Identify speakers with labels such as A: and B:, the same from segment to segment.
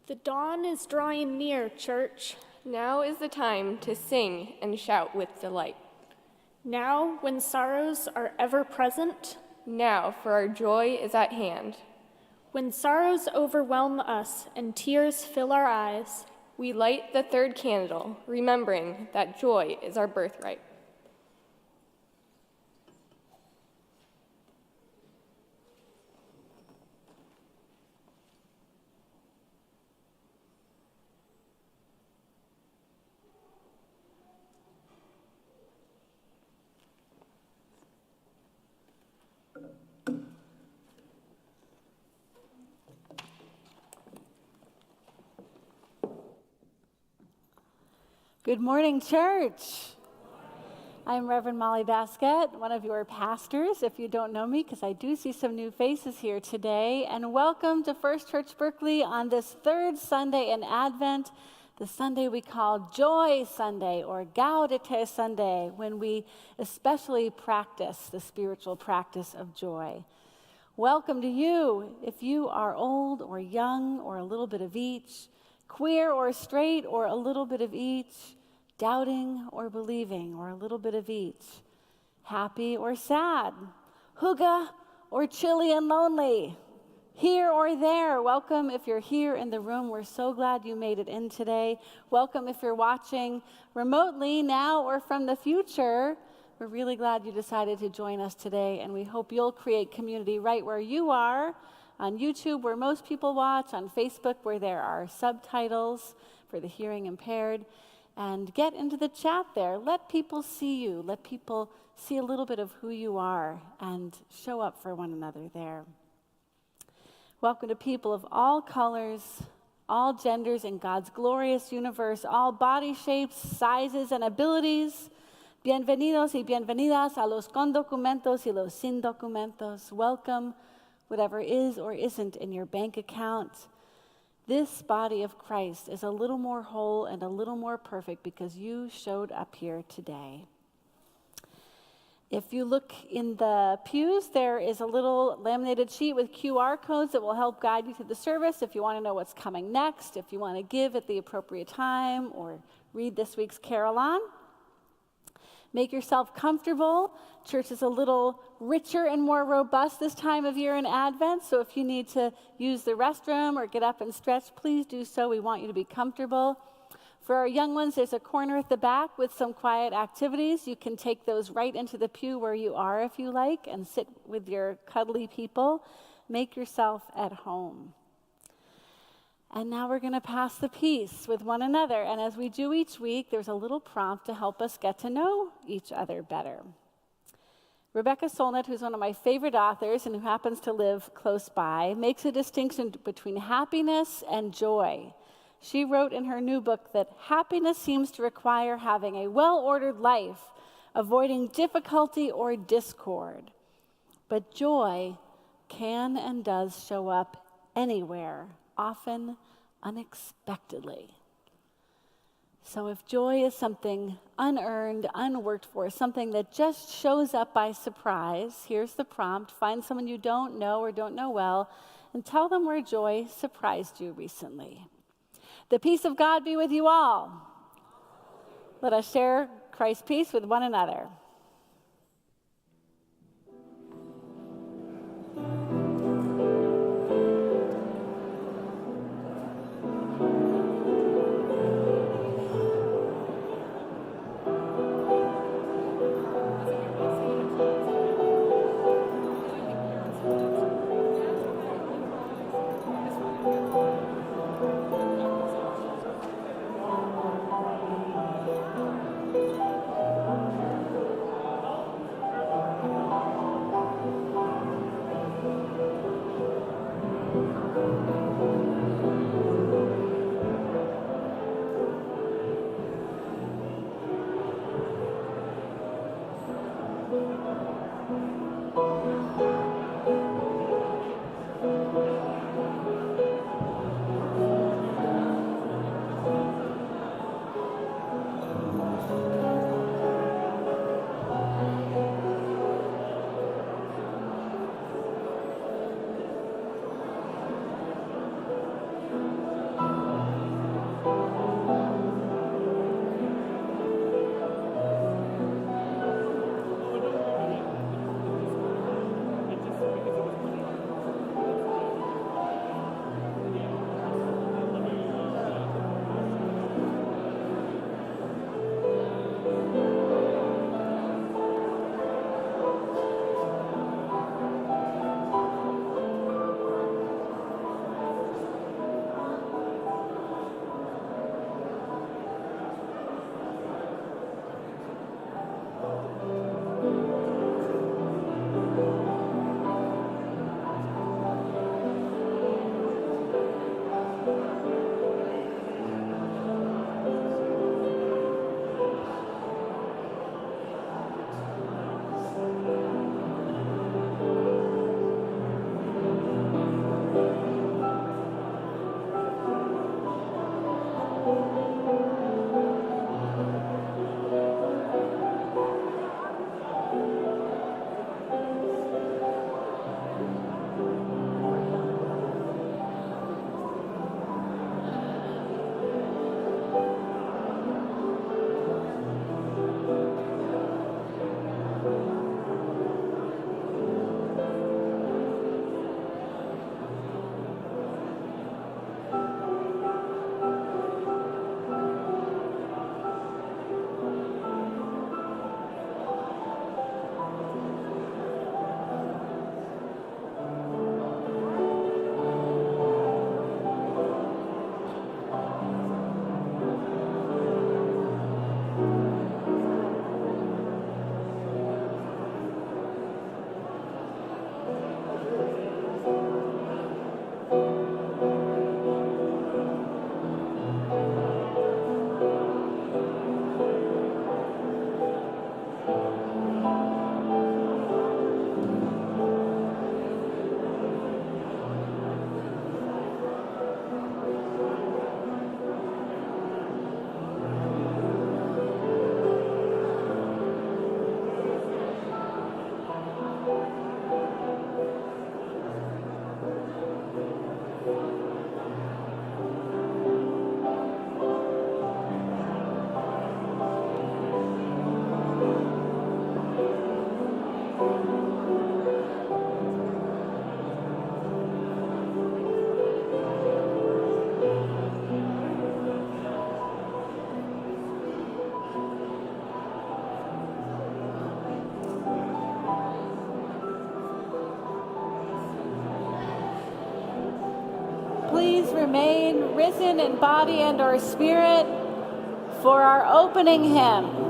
A: The dawn is drawing near, church.
B: Now is the time to sing and shout with delight.
A: Now, when sorrows are ever present.
B: Now, for our joy is at hand.
A: When sorrows overwhelm us and tears fill our eyes.
B: We light the third candle, remembering that joy is our birthright.
C: Good morning, church. I'm Reverend Molly Basket, one of your pastors, if you don't know me, because I do see some new faces here today. And welcome to First Church Berkeley on this third Sunday in Advent, the Sunday we call Joy Sunday or Gaudete Sunday, when we especially practice the spiritual practice of joy. Welcome to you, if you are old or young or a little bit of each, queer or straight or a little bit of each, doubting or believing or a little bit of each, happy or sad, hygge or chilly and lonely, here or there. Welcome if you're here in the room. We're so glad you made it in today. Welcome if you're watching remotely now or from the future. We're really glad you decided to join us today, and we hope you'll create community right where you are, on YouTube where most people watch, on Facebook where there are subtitles for the hearing impaired, and get into the chat there. Let people see you. Let people see a little bit of who you are and show up for one another there. Welcome to people of all colors, all genders in God's glorious universe, all body shapes, sizes, and abilities. Bienvenidos y bienvenidas a los con documentos y los sin documentos. Welcome, whatever is or isn't in your bank account. This body of Christ is a little more whole and a little more perfect because you showed up here today. If you look in the pews, there is a little laminated sheet with QR codes that will help guide you through the service if you want to know what's coming next, if you want to give at the appropriate time, or read this week's Carol on. Make yourself comfortable. Church is a little richer and more robust this time of year in Advent, so if you need to use the restroom or get up and stretch, please do so. We want you to be comfortable. For our young ones, there's a corner at the back with some quiet activities. You can take those right into the pew where you are if you like and sit with your cuddly people. Make yourself at home. And now we're going to pass the peace with one another. And as we do each week, there's a little prompt to help us get to know each other better. Rebecca Solnit, who's one of my favorite authors and who happens to live close by, makes a distinction between happiness and joy. She wrote in her new book that happiness seems to require having a well-ordered life, avoiding difficulty or discord. But joy can and does show up anywhere, often unexpectedly. So if joy is something unearned, unworked for, something that just shows up by surprise, here's the prompt. Find someone you don't know or don't know well and tell them where joy surprised you recently. The peace of God be with you all. Let us share Christ's peace with one another. remain risen in body and or spirit for our opening hymn.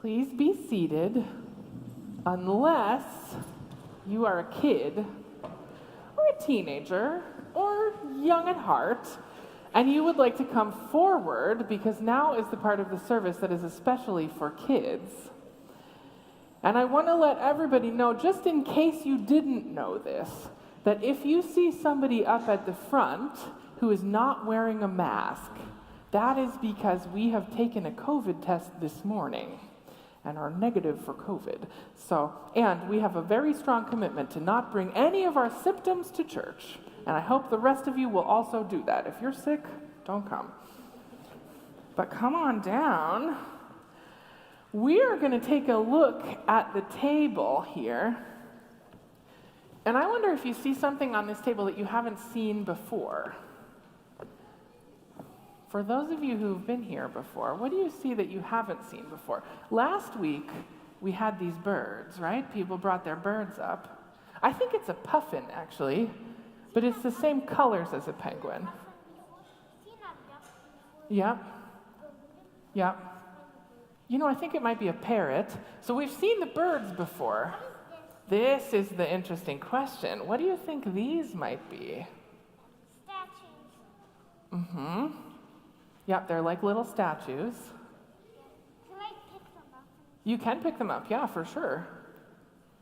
D: Please be seated unless you are a kid or a teenager or young at heart and you would like to come forward because now is the part of the service that is especially for kids. And I want to let everybody know, just in case you didn't know this, that if you see somebody up at the front who is not wearing a mask, that is because we have taken a COVID test this morning and are negative for COVID. And we have a very strong commitment to not bring any of our symptoms to church. And I hope the rest of you will also do that. If you're sick, don't come. But come on down. We are going to take a look at the table here. And I wonder if you see something on this table that you haven't seen before. For those of you who've been here before, what do you see that you haven't seen before? Last week, we had these birds, right? People brought their birds up. I think it's a puffin, actually, but it's the same colors as a penguin. Yep. Yep. You know, I think it might be a parrot. So we've seen the birds before. This is the interesting question. What do you think these might be?
E: Statues.
D: Mm-hmm. Yep, they're like little statues.
E: Can I pick them up?
D: You can pick them up, yeah, for sure.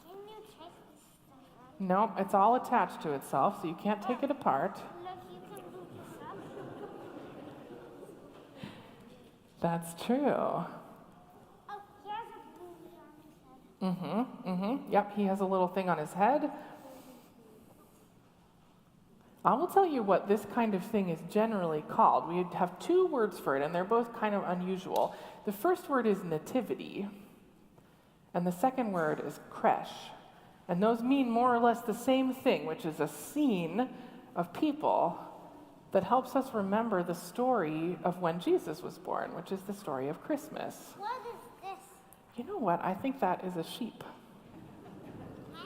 E: Can you take this stuff out?
D: No, it's all attached to itself, so you can't take it apart.
E: Look, you can move this up.
D: That's true.
E: Oh, he has a movie on his head.
D: Mm-hmm. Yep, he has a little thing on his head. I will tell you what this kind of thing is generally called. We have two words for it, and they're both kind of unusual. The first word is nativity, and the second word is creche. And those mean more or less the same thing, which is a scene of people that helps us remember the story of when Jesus was born, which is the story of Christmas.
E: What is this?
D: You know what? I think that is a sheep.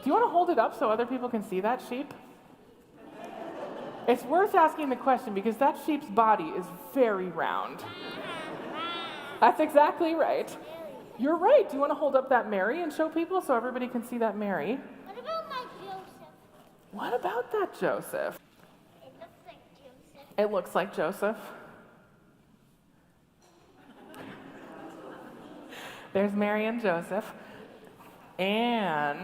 D: Do you want to hold it up so other people can see that sheep? It's worth asking the question because that sheep's body is very round. That's exactly right. You're right. Do you want to hold up that Mary and show people so everybody can see that Mary?
E: What about my Joseph?
D: What about that Joseph?
E: It looks like Joseph.
D: It looks like Joseph. There's Mary and Joseph. And